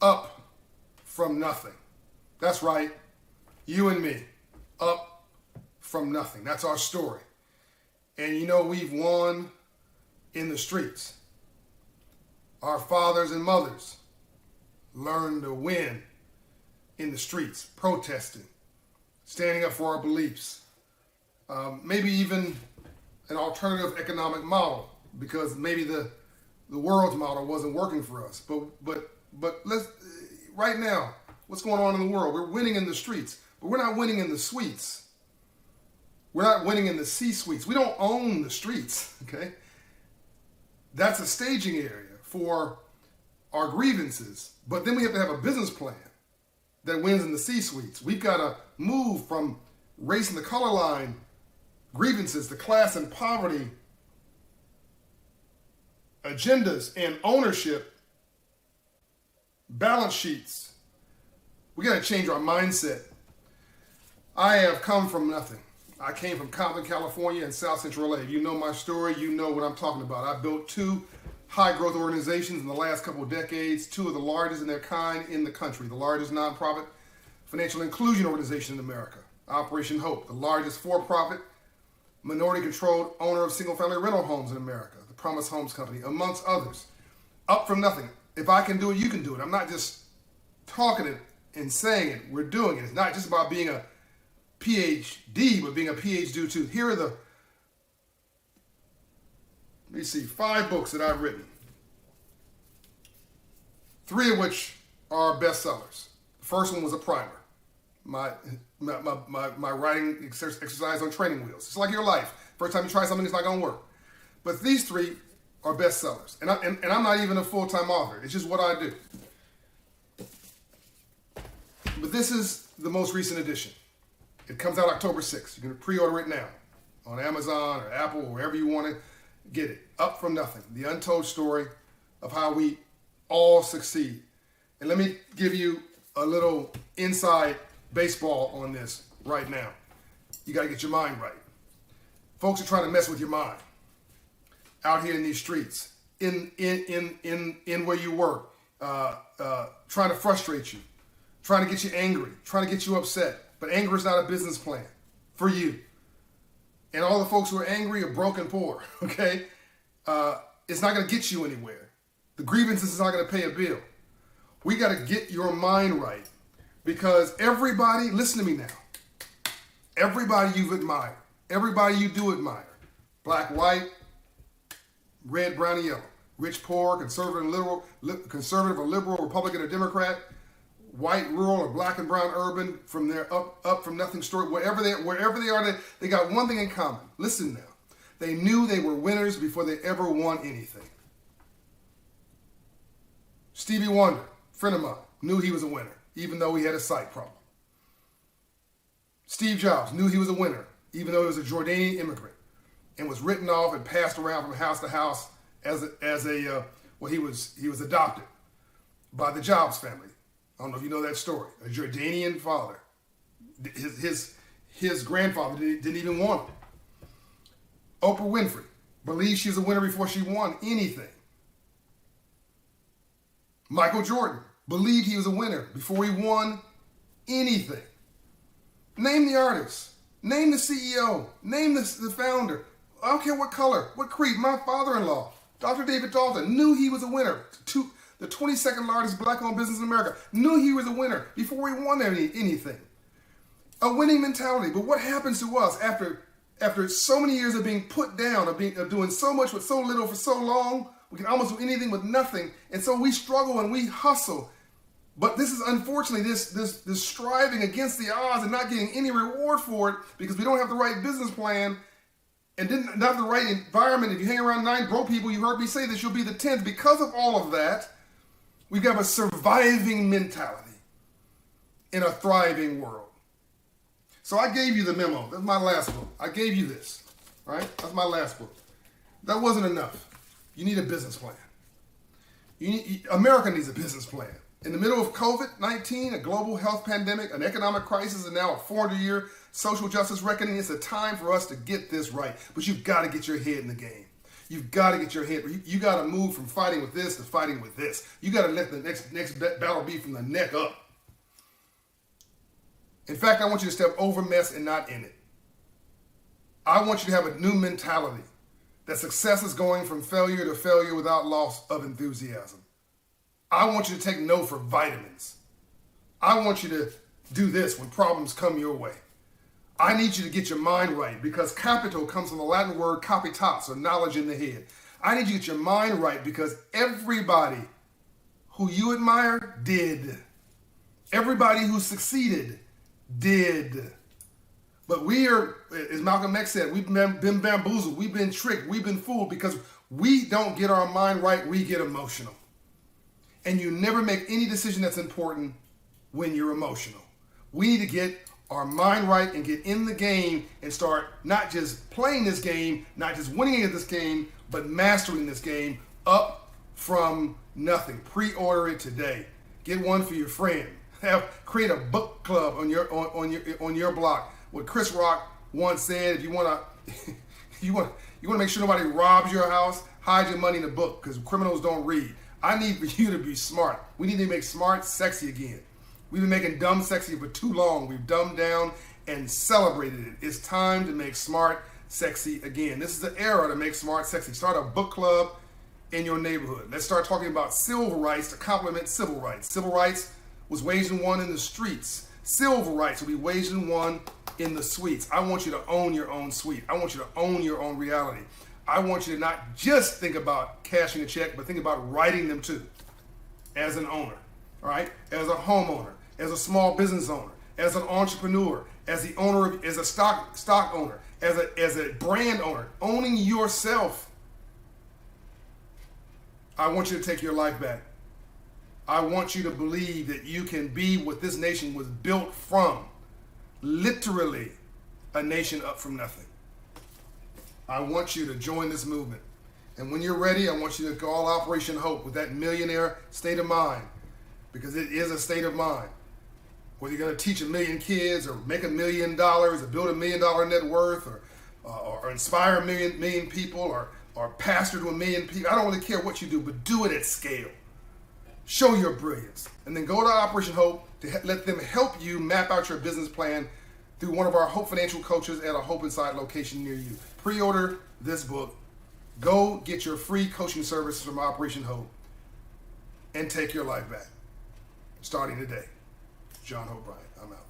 up from nothing. That's right, you and me, up from nothing. That's our story. And you know, we've won in the streets. Our fathers and mothers learned to win in the streets, protesting, standing up for our beliefs. Maybe even an alternative economic model, because maybe the world's model wasn't working for us. But let's right now, what's going on in the world? We're winning in the streets, but we're not winning in the suites. We're not winning in the C-suites. We don't own the streets, okay? That's a staging area for our grievances. But then we have to have a business plan that wins in the C-suites. We've got to move from race and the color line grievances to class and poverty agendas and ownership, balance sheets. We got to change our mindset. I have come from nothing. I came from Compton, California and South Central LA. You know my story. You know what I'm talking about. I built 2 high-growth organizations in the last couple of decades, 2 of the largest in their kind in the country. The largest nonprofit financial inclusion organization in America, Operation Hope. The largest for-profit, minority-controlled owner of single-family rental homes in America, the Promise Homes Company, amongst others. Up from nothing. If I can do it, you can do it. I'm not just talking it and saying it. We're doing it. It's not just about being a PhD, but being a PhD too. Here are the, let me see, 5 books that I've written. 3 of which are bestsellers. The first one was a primer. My writing exercise on training wheels. It's like your life. First time you try something, it's not going to work. But these 3 are bestsellers. And I'm not even a full-time author. It's just what I do. But this is the most recent edition. It comes out October 6th. You can pre-order it now on Amazon or Apple or wherever you want to get it. Up from nothing. The untold story of how we all succeed. And let me give you a little inside baseball on this right now. You got to get your mind right. Folks are trying to mess with your mind out here in these streets, in where you work, trying to frustrate you, trying to get you angry, trying to get you upset. But anger is not a business plan for you. And all the folks who are angry are broke and poor, okay? It's not going to get you anywhere. The grievances is not going to pay a bill. We got to get your mind right, because everybody, listen to me now, everybody you've admired, everybody you do admire, black, white, red, brown, and yellow, rich, poor, conservative, or liberal, Republican, or Democrat, white, rural, or black and brown, urban, from their up from nothing story, wherever they are, they got one thing in common. Listen now. They knew they were winners before they ever won anything. Stevie Wonder, friend of mine, knew he was a winner, even though he had a sight problem. Steve Jobs knew he was a winner, even though he was a Jordanian immigrant, and was written off and passed around from house to house he was adopted by the Jobs family. I don't know if you know that story. A Jordanian father. His grandfather didn't even want him. Oprah Winfrey believed she was a winner before she won anything. Michael Jordan believed he was a winner before he won anything. Name the artist. Name the CEO. Name the founder. I don't care what color, what creed. My father-in-law, Dr. David Dalton, knew he was a winner. The 22nd largest black-owned business in America, knew he was a winner before he won anything. A winning mentality. But what happens to us after so many years of being put down, of doing so much with so little for so long? We can almost do anything with nothing. And so we struggle and we hustle. But this is unfortunately this striving against the odds and not getting any reward for it, because we don't have the right business plan and didn't have the right environment. If you hang around 9 broke people, you heard me say this, you'll be the 10th. Because of all of that, we've got a surviving mentality in a thriving world. So I gave you the memo. That's my last book. I gave you this, right? That's my last book. That wasn't enough. You need a business plan. America needs a business plan. In the middle of COVID-19, a global health pandemic, an economic crisis, and now a 400-year social justice reckoning, it's a time for us to get this right. But you've got to get your head in the game. You've got to get your head. You got to move from fighting with this to fighting with this. You got to let the next battle be from the neck up. In fact, I want you to step over mess and not in it. I want you to have a new mentality that success is going from failure to failure without loss of enthusiasm. I want you to take no for vitamins. I want you to do this when problems come your way. I need you to get your mind right because capital comes from the Latin word capitas, or knowledge in the head. I need you to get your mind right because everybody who you admire did. Everybody who succeeded did. But we are, as Malcolm X said, we've been bamboozled, we've been tricked, we've been fooled because we don't get our mind right, we get emotional. And you never make any decision that's important when you're emotional. We need to get our mind right and get in the game and start not just playing this game, not just winning at this game, but mastering this game up from nothing. Pre-order it today. Get one for your friend. Create a book club on your block. What Chris Rock once said: if you want to make sure nobody robs your house, hide your money in a book because criminals don't read. I need for you to be smart. We need to make smart sexy again. We've been making dumb sexy for too long. We've dumbed down and celebrated it. It's time to make smart sexy again. This is the era to make smart sexy. Start a book club in your neighborhood. Let's start talking about civil rights to complement civil rights. Civil rights was waged and won in the streets. Civil rights will be waged and won in the suites. I want you to own your own suite. I want you to own your own reality. I want you to not just think about cashing a check, but think about writing them too as an owner, all right? As a homeowner, as a small business owner, as an entrepreneur, as the owner of, as a stock owner, as a brand owner, owning yourself. I want you to take your life back. I want you to believe that you can be what this nation was built from. Literally a nation up from nothing. I want you to join this movement. And when you're ready, I want you to call Operation Hope with that millionaire state of mind, because it is a state of mind. Whether you're going to teach 1 million kids or make $1 million or build $1 million net worth or inspire 1 million people or pastor to 1 million people, I don't really care what you do, but do it at scale. Show your brilliance. And then go to Operation Hope to let them help you map out your business plan through one of our Hope Financial coaches at a Hope Inside location near you. Pre-order this book. Go get your free coaching service from Operation Hope and take your life back. Starting today. John Hope Bryant. I'm out.